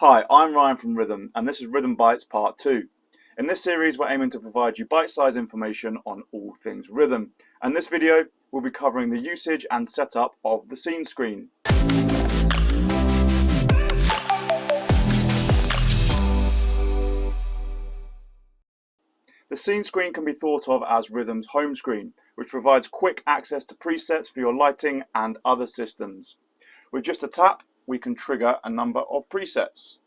Hi, I'm Ryan from Rithum, and this is Rithum Bites Part 2. In this series, we're aiming to provide you bite-sized information on all things rhythm. And this video will be covering the usage and setup of the scene screen. The scene screen can be thought of as Rithum's home screen, which provides quick access to presets for your lighting and other systems. With just a tap, we can trigger a number of presets.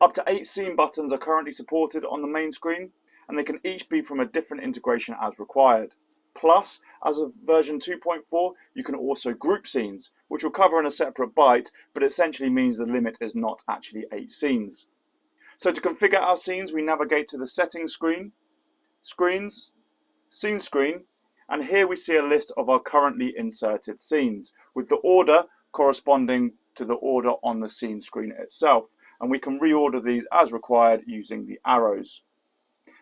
Up to 8 scene buttons are currently supported on the main screen, and they can each be from a different integration as required. Plus, as of version 2.4, you can also group scenes, which we'll cover in a separate bite, but essentially means the limit is not actually 8 scenes. So to configure our scenes, we navigate to the settings screen, screens, scene screen, and here we see a list of our currently inserted scenes, with the order corresponding to the order on the scene screen itself. And we can reorder these as required using the arrows.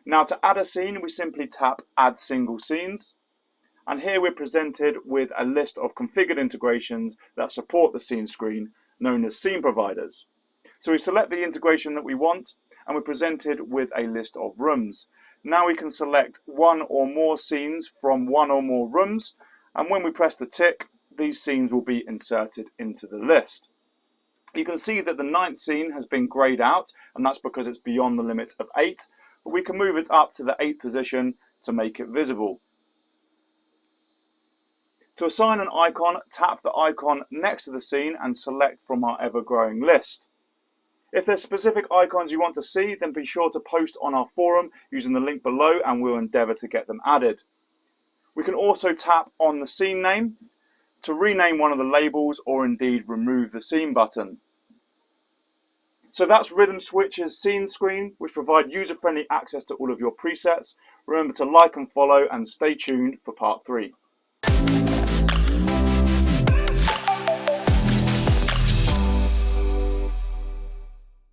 Now to add a scene, we simply tap Add Single Scenes, and here we're presented with a list of configured integrations that support the scene screen, known as scene providers. So we select the integration that we want, and we're presented with a list of rooms. Now we can select one or more scenes from one or more rooms, and when we press the tick, these scenes will be inserted into the list. You can see that the 9th scene has been greyed out, and that's because it's beyond the limit of 8, but we can move it up to the 8th position to make it visible. To assign an icon, tap the icon next to the scene and select from our ever-growing list. If there's specific icons you want to see, then be sure to post on our forum using the link below, and we'll endeavour to get them added. We can also tap on the scene name to rename one of the labels or indeed remove the scene button. So that's Rithum Switch's scene screen, which provide user-friendly access to all of your presets. Remember to like and follow, and stay tuned for part 3.